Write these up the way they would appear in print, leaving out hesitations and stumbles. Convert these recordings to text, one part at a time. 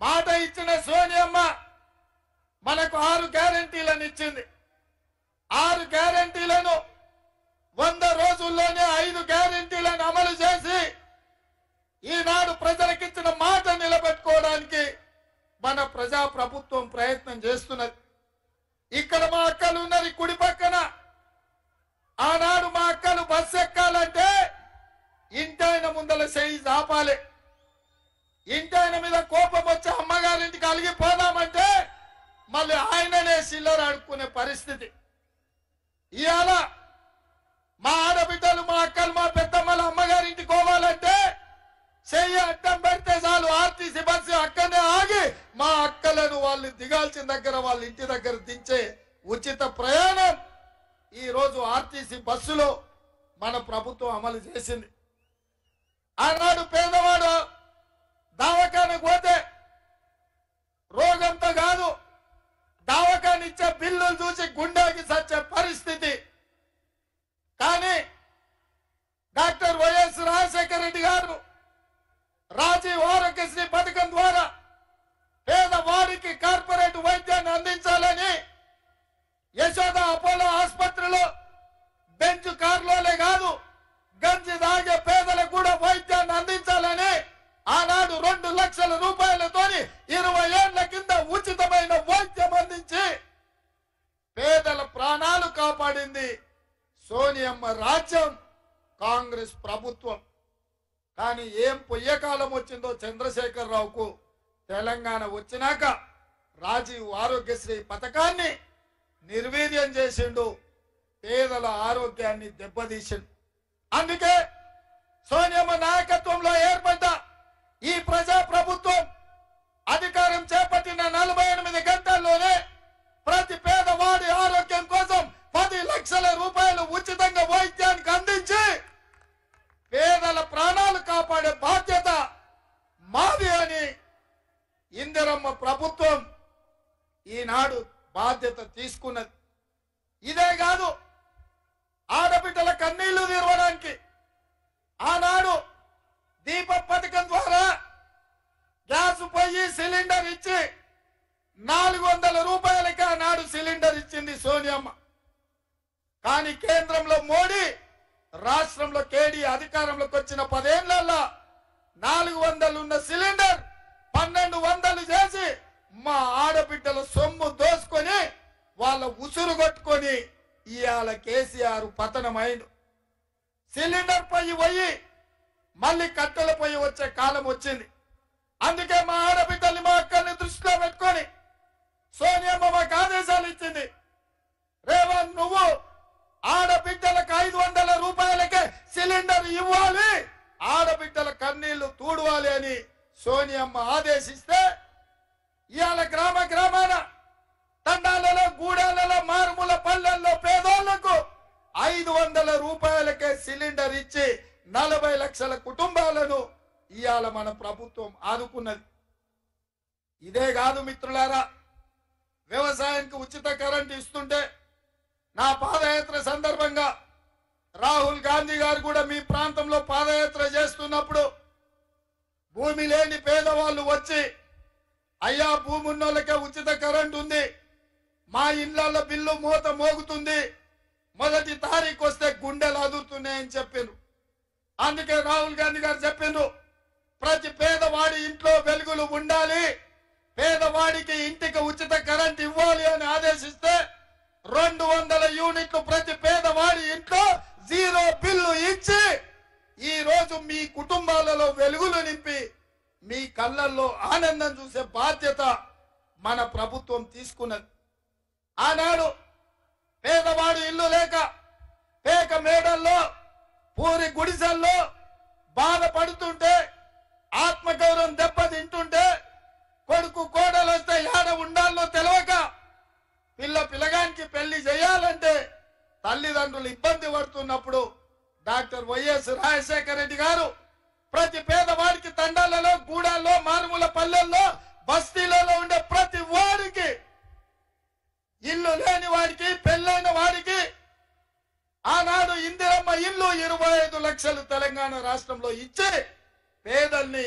మాట ఇచ్చిన సోనియమ్మ మనకు 6 గ్యారెంటీలను ఇచ్చింది. 6 గ్యారెంటీలను 100 రోజుల్లోనే 5 గ్యారెంటీలను అమలు చేసి ఈనాడు ప్రజలకిచ్చిన మాట నిలబెట్టుకోవడానికి మన ప్రజా ప్రభుత్వం ప్రయత్నం చేస్తున్నది. ఇక్కడ మా అక్కలు ఉన్నారు కుడి పక్కన. ఆనాడు మా అక్కలు బస్సు ఎక్కాలంటే ఇంటాయన ముందల చేయి చాపాలి. ఇంటాయన మీద కోపం వచ్చి అమ్మగారింటికి అలిగిపోదామంటే మళ్ళీ ఆయననే సిల్లర్ అడుక్కునే పరిస్థితి. ఇవాళ మా ఆడబిడ్డలు మా అక్కలు మా పెద్దమ్మలు అమ్మగారింటికి పోవాలంటే చెయ్యి అడ్డం పెడితే చాలు ఆర్టీసీ బస్సు అక్కడనే ఆగి మా అక్కలను వాళ్ళు దిగాల్సిన దగ్గర వాళ్ళ ఇంటి దగ్గర దించే ఉచిత ప్రయాణం ఈ రోజు ఆర్టీసీ బస్సులో మన ప్రభుత్వం అమలు చేసింది. ఆనాడు పేదవాడు దవాఖానకు పోతే రోగంతో కాదు దవాఖాన ఇచ్చే బిల్లులు చూసి గుండెకి సచ్చే పరిస్థితి. కానీ డాక్టర్ వైఎస్ రాజశేఖర రెడ్డి గారు రాజీవ్ ఆరోగ్యశ్రీ పథకం ద్వారా పేదవాడికి కార్పొరేట్ వైద్యాన్ని అందించాలని యశోద అపోలో ఆసుపత్రిలో బెంచ్ కార్లోనే కాదు గంజి తాగే పేదలకు కూడా వైద్యాన్ని అందించాలని ఆనాడు 2 లక్షల రూపాయలతోని 20 ఏళ్ల కింద ఉచితమైన వైద్యం అందించి పేదల ప్రాణాలు కాపాడింది సోనియమ్మ రాజ్యం, కాంగ్రెస్ ప్రభుత్వం. కానీ ఏం పొయ్యకాలం వచ్చిందో చంద్రశేఖరరావుకు. తెలంగాణ వచ్చినాక రాజీవ్ ఆరోగ్యశ్రీ పథకాన్ని నిర్వీర్యం చేసిండు, పేదల ఆరోగ్యాన్ని దెబ్బతీసిండు. అందుకే సోనియమ్మ నాయకత్వంలో ఏర్పడ్డ ఈ ప్రజా ప్రభుత్వం అధికారం చేపట్టిన 48 గంటల్లోనే ప్రతి పేదవాడి ఆరోగ్యం కోసం 10 లక్షల రూపాయలు ఉచితంగా వైద్యానికి అందించి పేదల ప్రాణాలు కాపాడే బాధ్యత మాది అని ఇందిరమ్మ ప్రభుత్వం ఈనాడు బాధ్యత తీసుకున్నది. ఇదే కాదు ఆడబిడ్డల కన్నీళ్లు తీర్వడానికి ఆనాడు దీప పథకం ద్వారా గ్యాస్ పొయ్యి సిలిండర్ ఇచ్చి 400 రూపాయలకి ఆనాడు సిలిండర్ ఇచ్చింది సోనియమ్మ. కానీ కేంద్రంలో మోడీ, రాష్ట్రంలో కేడీ అధికారంలోకి వచ్చిన 10 ఏళ్లలో 400 ఉన్న సిలిండర్ 1200 చేసి మా ఆడబిడ్డల సొమ్ము దోసుకొని వాళ్ళ ఉసురు కొట్టుకొని ఇవాళ కేసీఆర్ పతనమైండు. సిలిండర్ పొయ్యి పోయి మళ్ళీ కట్టెల పొయ్యి వచ్చే కాలం వచ్చింది. అందుకే మా ఆడబిడ్డల్ని మా అక్కల్ని దృష్టిలో పెట్టుకొని సోనియమ్మ మాకు ఆదేశాలు ఇచ్చింది. రేవంత్ నువ్వు ఆడబిడ్డలకు 500 రూపాయలకే సిలిండర్ ఇవ్వాలి, ఆడబిడ్డల కన్నీళ్లు తూడవాలి అని సోనియమ్మ ఆదేశిస్తే ఇవాళ గ్రామ గ్రామాన తండాలలో గూడాలలో మారుమూల పల్లెల్లో పేదోళ్లకు 500 రూపాయలకే సిలిండర్ ఇచ్చి 40 లక్షల కుటుంబాలను ఇవాళ మన ప్రభుత్వం ఆదుకున్నది. ఇదే కాదు మిత్రులారా, వ్యవసాయానికి ఉచిత కరెంట్ ఇస్తుంటే నా పాదయాత్ర సందర్భంగా రాహుల్ గాంధీ గారు కూడా మీ ప్రాంతంలో పాదయాత్ర చేస్తున్నప్పుడు భూమి లేని పేదవాళ్ళు వచ్చి అయ్యా భూమి ఉన్నోళ్ళకే ఉచిత కరెంట్ ఉంది, మా ఇళ్లలో బిల్లు మూత మోగుతుంది, మొదటి తారీఖు వస్తే గుండెలు అదురుతున్నాయని చెప్పిండ్రు. అందుకే రాహుల్ గాంధీ గారు చెప్పిండ్రు ప్రతి పేదవాడి ఇంట్లో వెలుగులు ఉండాలి, పేదవాడికి ఇంటికి ఉచిత కరెంట్ ఇవ్వాలి అని ఆదేశిస్తే 200 యూనిట్లు ప్రతి పేదవాడి ఇంట్లో 0 బిల్లు ఇచ్చి ఈ రోజు మీ కుటుంబాలలో వెలుగులు నింపి మీ కళ్ళల్లో ఆనందం చూసే బాధ్యత మన ప్రభుత్వం తీసుకున్నది. ఆనాడు పేదవాడు ఇల్లు లేక పేక మేడల్లో పూరి గుడిసెల్లో బాధపడుతుంటే ఆత్మగౌరవం దెబ్బతింటుంటే కొడుకు కోడలు వస్తే ఏడ ఉండాలో తెలియక పిల్లగానికి పెళ్లి చేయాలంటే తల్లిదండ్రులు ఇబ్బంది పడుతున్నప్పుడు డాక్టర్ వైఎస్ రాజశేఖర రెడ్డి గారు ప్రతి పేదవాడికి తండాలలో గూడాల్లో మారుమూల పల్లెల్లో బస్తీలలో ఉండే ప్రతి వాడికి ఇల్లు లేని వాడికి పెళ్ళైన వాడికి ఆనాడు ఇందిరమ్మ ఇల్లు 25 లక్షలు తెలంగాణ రాష్ట్రంలో ఇచ్చి పేదల్ని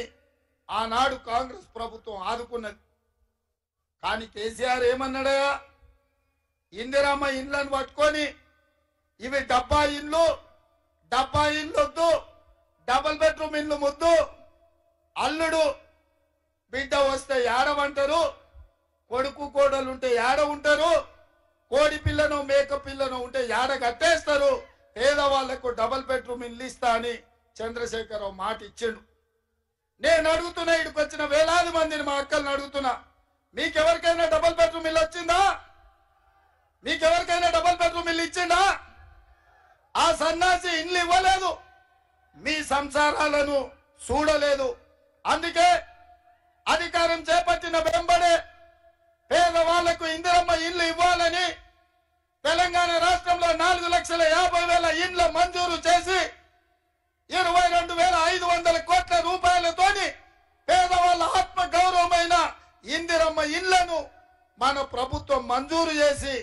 ఆనాడు కాంగ్రెస్ ప్రభుత్వం ఆదుకున్నది. కానీ కేసీఆర్ ఏమన్నాడయా, ఇందిరమ్మ ఇండ్లను పట్టుకొని ఇవి డబ్బా ఇండ్లు వద్దు, డబుల్ బెడ్రూమ్ ఇండ్లు ముద్దు, అల్లుడు బిడ్డ వస్తే ఏడవంటారు, కొడుకు కోడలు ఉంటే ఏడ ఉంటారు, కోడి పిల్లను మేక పిల్లను ఉంటే ఏడ కట్టేస్తారు, పేదవాళ్లకు డబుల్ బెడ్రూమ్ ఇండ్లు ఇస్తా అని చంద్రశేఖరరావు మాట ఇచ్చిండు. నేను అడుగుతున్నా, ఇక్కడికి వచ్చిన వేలాది మందిని మా అక్కలను అడుగుతున్నా, మీకెవరికైనా డబుల్ బెడ్రూమ్ ఇల్లు వచ్చిందా? మీకెవరికైనా డబుల్ బెడ్రూమ్ ఇల్లు ఇచ్చిందా? ఆ సన్నాసి ఇల్లు ఇవ్వలేదు, మీ సంసారాలను చూడలేదు. అందుకే అధికారం చేపట్టిన వెంబడే పేదవాళ్లకు ఇందిరమ్మ ఇల్లు ఇవ్వాలని తెలంగాణ రాష్ట్రంలో 4,50,000 ఇండ్ల మంజూరు చేసి 22,500 కోట్ల రూపాయలతోని పేదవాళ్ళ ఆత్మ గౌరవమైన ఇందిరమ్మ ఇళ్లను మన ప్రభుత్వం మంజూరు చేసి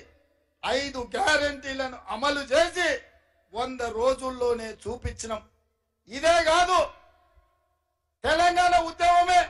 5 గ్యారెంటీలను అమలు చేసి 100 రోజుల్లోనే చూపించినాం. ఇదే కాదు, తెలంగాణ ఉద్యమమే